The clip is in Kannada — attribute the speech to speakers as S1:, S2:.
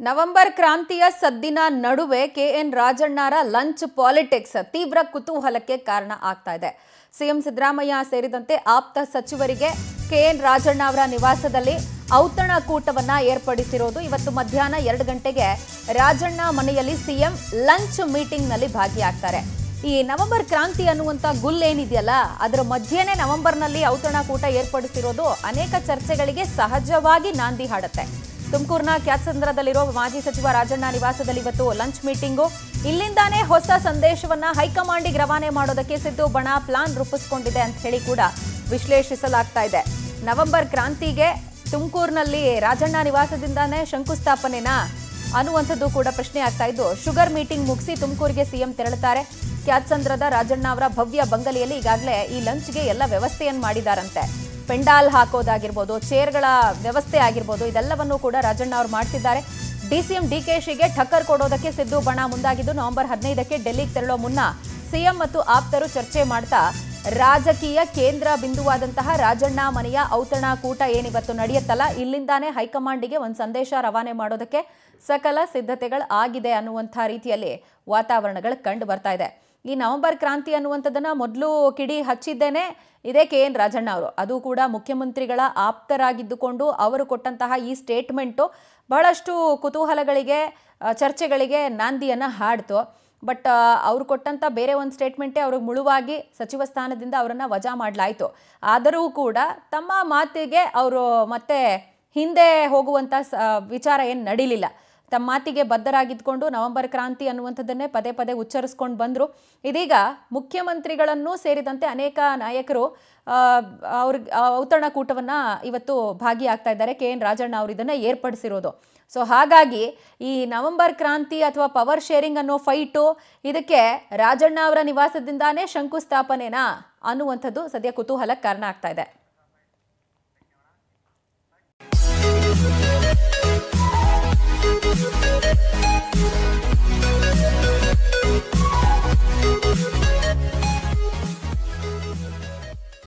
S1: ನವೆಂಬರ್ ಕ್ರಾಂತಿಯ ಸದ್ದಿನ ನಡುವೆ ಕೆಎನ್ ರಾಜಣ್ಣರ ಲಂಚ್ ಪಾಲಿಟಿಕ್ಸ್ ತೀವ್ರ ಕುತೂಹಲಕ್ಕೆ ಕಾರಣ ಆಗ್ತಾ ಇದೆ. ಸಿಎಂ ಸಿದ್ದರಾಮಯ್ಯ ಸೇರಿದಂತೆ ಆಪ್ತ ಸಚಿವರಿಗೆ ಕೆಎನ್ ರಾಜಣ್ಣ ಅವರ ನಿವಾಸದಲ್ಲಿ ಔತಣಕೂಟವನ್ನ ಏರ್ಪಡಿಸಿರೋದು. ಇವತ್ತು ಮಧ್ಯಾಹ್ನ 2 ಗಂಟೆಗೆ ರಾಜಣ್ಣ ಮನೆಯಲ್ಲಿ ಸಿಎಂ ಲಂಚ್ ಮೀಟಿಂಗ್ ನಲ್ಲಿ ಭಾಗಿಯಾಗ್ತಾರೆ. ಈ ನವೆಂಬರ್ ಕ್ರಾಂತಿ ಅನ್ನುವಂತ ಗುಲ್ ಏನಿದೆಯಲ್ಲ, ಅದರ ಮಧ್ಯೆನೇ ನವೆಂಬರ್ನಲ್ಲಿ ಔತಣಕೂಟ ಏರ್ಪಡಿಸಿರೋದು ಅನೇಕ ಚರ್ಚೆಗಳಿಗೆ ಸಹಜವಾಗಿ ನಾಂದಿ ಹಾಡುತ್ತೆ. ತುಮಕೂರಿನ ಕ್ಯಾತ್ಸಂದ್ರದಲ್ಲಿರೋ ಮಾಜಿ ಸಚಿವ ರಾಜಣ್ಣ ನಿವಾಸದಲ್ಲಿ ಇವತ್ತು ಲಂಚ್ ಮೀಟಿಂಗು. ಇಲ್ಲಿಂದಾನೇ ಹೊಸ ಸಂದೇಶವನ್ನ ಹೈಕಮಾಂಡಿಗೆ ರವಾನೆ ಮಾಡೋದಕ್ಕೆ ಸಿದ್ದು ಬಣ ಪ್ಲಾನ್ ರೂಪಿಸಿಕೊಂಡಿದೆ ಅಂತ ಹೇಳಿ ಕೂಡ ವಿಶ್ಲೇಷಿಸಲಾಗ್ತಾ ಇದೆ. ನವೆಂಬರ್ ಕ್ರಾಂತಿಗೆ ತುಮಕೂರಿನಲ್ಲಿ ರಾಜಣ್ಣ ನಿವಾಸದಿಂದಾನೇ ಶಂಕುಸ್ಥಾಪನೆನಾ ಅನ್ನುವಂಥದ್ದು ಕೂಡ ಪ್ರಶ್ನೆ ಆಗ್ತಾ ಇದ್ದು, ಶುಗರ್ ಮೀಟಿಂಗ್ ಮುಗಿಸಿ ತುಮಕೂರಿಗೆ ಸಿಎಂ ತೆರಳುತ್ತಾರೆ. ಕ್ಯಾತ್ಸಂದ್ರದ ರಾಜಣ್ಣ ಅವರ ಭವ್ಯ ಬಂಗಲೆಯಲ್ಲಿ ಈಗಾಗಲೇ ಈ ಲಂಚ್ಗೆ ಎಲ್ಲ ವ್ಯವಸ್ಥೆಯನ್ನು ಮಾಡಿದಾರಂತೆ. ಪೆಂಡಾಲ್ ಹಾಕೋದಾಗಿರ್ಬೋದು, ಚೇರ್ಗಳ ವ್ಯವಸ್ಥೆ ಆಗಿರ್ಬೋದು, ಇದೆಲ್ಲವನ್ನೂ ಕೂಡ ರಾಜಣ್ಣ ಅವರು ಮಾಡ್ತಿದ್ದಾರೆ. ಡಿಸಿಎಂ ಡಿಕೆಶಿಗೆ ಠಕ್ಕರ್ ಕೊಡೋದಕ್ಕೆ ಸಿದ್ದು ಬಣ ಮುಂದಾಗಿದ್ದು, ನವೆಂಬರ್ 15ಕ್ಕೆ ಡೆಲ್ಲಿಗೆ ತೆರಳೋ ಮುನ್ನ ಸಿಎಂ ಮತ್ತು ಆಪ್ತರು ಚರ್ಚೆ ಮಾಡ್ತಾ ರಾಜಕೀಯ ಕೇಂದ್ರ ಬಿಂದುವಾದಂತಹ ರಾಜಣ್ಣ ಮನೆಯ ಔತಣಕೂಟ ಏನಿವತ್ತು ನಡೆಯುತ್ತಲ್ಲ, ಇಲ್ಲಿಂದಾನೇ ಹೈಕಮಾಂಡಿಗೆ ಒಂದು ಸಂದೇಶ ರವಾನೆ ಮಾಡೋದಕ್ಕೆ ಸಕಲ ಸಿದ್ಧತೆಗಳು ಆಗಿದೆ ಅನ್ನುವಂಥ ರೀತಿಯಲ್ಲಿ ವಾತಾವರಣಗಳು ಕಂಡು ಬರ್ತಾ ಇದೆ. ಈ ನವೆಂಬರ್ ಕ್ರಾಂತಿ ಅನ್ನುವಂಥದ್ದನ್ನ ಮೊದಲು ಕಿಡಿ ಹಚ್ಚಿದ್ದೇನೆ ಇದೇ ಕೆಎನ್ ರಾಜಣ್ಣ ಅವರು. ಅದು ಕೂಡ ಮುಖ್ಯಮಂತ್ರಿಗಳ ಆಪ್ತರಾಗಿದ್ದುಕೊಂಡು ಅವರು ಕೊಟ್ಟಂತಹ ಈ ಸ್ಟೇಟ್ಮೆಂಟು ಬಹಳಷ್ಟು ಕುತೂಹಲಗಳಿಗೆ, ಚರ್ಚೆಗಳಿಗೆ ನಾಂದಿಯನ್ನು ಹಾಡ್ತು. ಬಟ್ ಅವ್ರು ಕೊಟ್ಟಂಥ ಬೇರೆ ಒಂದು ಸ್ಟೇಟ್ಮೆಂಟೇ ಅವ್ರಿಗೆ ಮುಳುವಾಗಿ ಸಚಿವ ಸ್ಥಾನದಿಂದ ಅವರನ್ನು ವಜಾ ಮಾಡಲಾಯಿತು. ಆದರೂ ಕೂಡ ತಮ್ಮ ಮಾತಿಗೆ ಅವರು ಮತ್ತೆ ಹಿಂದೆ ಹೋಗುವಂಥ ವಿಚಾರ ಏನು ನಡೀಲಿಲ್ಲ. ತಮ್ಮ ಮಾತಿಗೆ ಬದ್ಧರಾಗಿದ್ದುಕೊಂಡು ನವೆಂಬರ್ ಕ್ರಾಂತಿ ಅನ್ನುವಂಥದ್ದನ್ನೇ ಪದೇ ಪದೇ ಉಚ್ಚರಿಸ್ಕೊಂಡು ಬಂದರು. ಇದೀಗ ಮುಖ್ಯಮಂತ್ರಿಗಳನ್ನೂ ಸೇರಿದಂತೆ ಅನೇಕ ನಾಯಕರು ಅವ್ರಿಗೆ ಔತಣಕೂಟವನ್ನು ಇವತ್ತು ಭಾಗಿಯಾಗ್ತಾ ಇದ್ದಾರೆ. ಕೆಎನ್ ರಾಜಣ್ಣ ಅವರು ಇದನ್ನು ಏರ್ಪಡಿಸಿರೋದು. ಸೊ ಹಾಗಾಗಿ ಈ ನವೆಂಬರ್ ಕ್ರಾಂತಿ ಅಥವಾ ಪವರ್ ಶೇರಿಂಗ್ ಅನ್ನೋ ಫೈಟು, ಇದಕ್ಕೆ ರಾಜಣ್ಣ ಅವರ ನಿವಾಸದಿಂದಾನೇ ಶಂಕುಸ್ಥಾಪನೆನಾ ಅನ್ನುವಂಥದ್ದು ಸದ್ಯ ಕುತೂಹಲಕ್ಕೆ ಕಾರಣ ಆಗ್ತಾ ಇದೆ.